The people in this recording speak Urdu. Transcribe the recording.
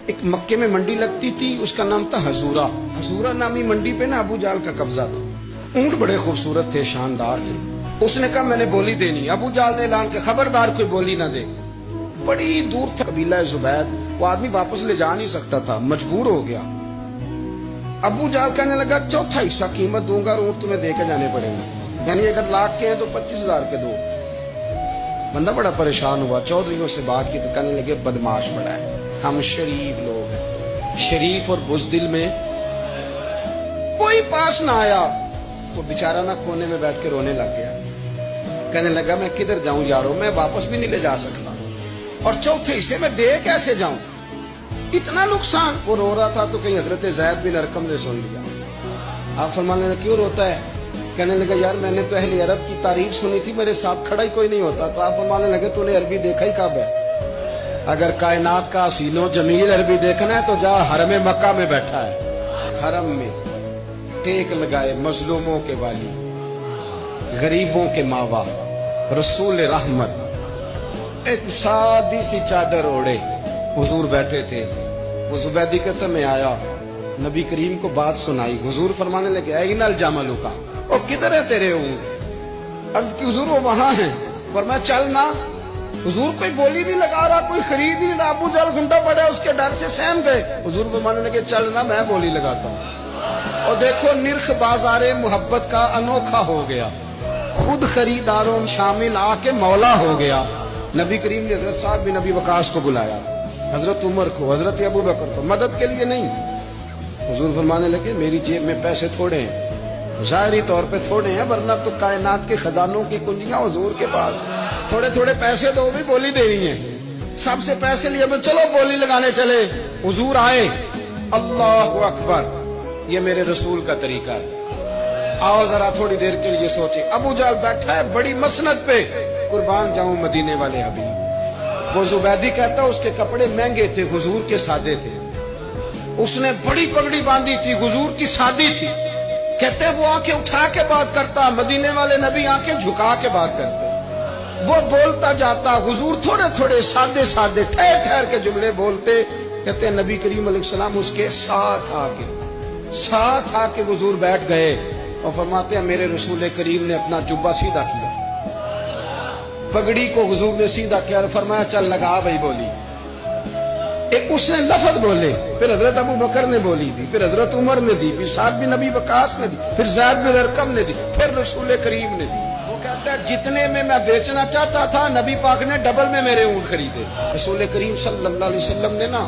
ایک مکے میں منڈی لگتی تھی، اس کا نام تھا حضورہ۔ حضورہ نامی منڈی پہ نا ابو جال کا قبضہ تھا۔ اونٹ بڑے خوبصورت تھے، شاندار تھے۔ اس نے کہا میں نے بولی دینی۔ ابو جال نے اعلان کیا خبردار کوئی بولی نہ دے۔ بڑی دور تھا قبیلہ زبید، وہ آدمی واپس لے جا نہیں سکتا تھا، مجبور ہو گیا۔ ابو جال کہنے لگا چوتھا حصہ قیمت دوں گا اور اونٹ تمہیں دے کے جانے پڑیں گے، یعنی اگر لاکھ کے ہیں تو 25,000 کے دو۔ بندہ بڑا پریشان ہوا، چودھریوں سے بات کی تو کہنے لگے بدماش بڑا ہے، ہم شریف لوگ ہیں، شریف اور بزدل میں کوئی پاس نہ آیا۔ وہ بیچارہ نہ کونے میں بیٹھ کے رونے لگ گیا، کہنے لگا میں کدھر جاؤں یارو، میں واپس بھی نہیں لے جا سکتا، اور چوتھے حصے میں دے کیسے جاؤں، اتنا نقصان۔ وہ رو رہا تھا تو کہیں حضرت زید بن ارقم نے سن لیا۔ آپ فرمانے لگے کیوں روتا ہے؟ کہنے لگا یار میں نے تو اہل عرب کی تعریف سنی تھی، میرے ساتھ کھڑا ہی کوئی نہیں ہوتا۔ تو آپ فرمانے لگے تو نے عربی دیکھا ہی کب ہے؟ اگر کائنات کا حسین و جمیل عربی دیکھنا ہے تو جا حرم مکہ میں بیٹھا ہے، حرم میں ٹیک لگائے، مظلوموں کے والی، غریبوں کے ماوا، رسول رحمت، ایک سادی سی چادر اوڑے حضور بیٹھے تھے۔ وہ زبیدی کہتا میں آیا، نبی کریم کو بات سنائی، حضور فرمانے لگے اینا الجمل کا، او کدھر ہے تیرے اونٹ؟ عرض کی حضور وہ وہاں ہیں۔ فرمایا چل نا۔ حضور کوئی بولی نہیں لگا رہا، کوئی خرید نہیں رہا، ابو جہل گھنٹا پڑا، اس کے ڈر سے سہم گئے۔ حضور فرمانے لگے چل نا، میں بولی لگاتا ہوں۔ اور دیکھو نرخ بازار محبت کا انوکھا ہو گیا، خود خریداروں شامل آ کے مولا ہو گیا۔ نبی کریم نے حضرت سعد بن ابی وقاص کو بلایا، حضرت عمر کو، حضرت ابو بکر کو، مدد کے لیے نہیں۔ حضور فرمانے لگے میری جیب میں پیسے تھوڑے ہیں، ظاہری طور پہ تھوڑے ہیں، ورنہ تو کائنات کے خزانوں کی کنجیاں حضور کے پاس، تھوڑے تھوڑے پیسے دو بھی بولی دینی ہے۔ سب سے پیسے لیے میں چلو بولی لگانے چلے۔ حضور آئے، اللہ اکبر، یہ میرے رسول کا طریقہ ہے، آؤ ذرا تھوڑی دیر کے لیے سوچیں۔ ابو جہل بیٹھا ہے بڑی مسند پہ، قربان جاؤں مدینے والے حبیب۔ وہ زبیدی کہتا اس کے کپڑے مہنگے تھے، حضور کے سادے تھے، اس نے بڑی پگڑی باندھی تھی، حضور کی سادی تھی۔ کہتے وہ آنکھیں اٹھا کے بات کرتا، مدینے والے نبی آنکھیں جھکا کے بات کرتے۔ وہ بولتا جاتا، حضور تھوڑے تھوڑے سادے سادے ٹھہر ٹھہر کے جملے بولتے۔ کہتے ہیں نبی کریم علیہ السلام اس کے ساتھ آ کے حضور بیٹھ گئے اور فرماتے ہیں میرے رسول کریم نے اپنا جبہ سیدھا کیا، پگڑی کو حضور نے سیدھا کیا اور فرمایا چل لگا بھائی بولی۔ ایک اس نے لفظ بولے، پھر حضرت ابو بکر نے بولی دی، پھر حضرت عمر نے دی، پھر سعد بن ابی وقاص نے دی، پھر زید بن ارقم نے دی، پھر رسول کریم نے دی۔ وہ کہتا ہے جتنے میں بیچنا چاہتا تھا نبی پاک نے ڈبل میں میرے اونٹ خریدے۔ رسول کریم صلی اللہ علیہ وسلم نے نا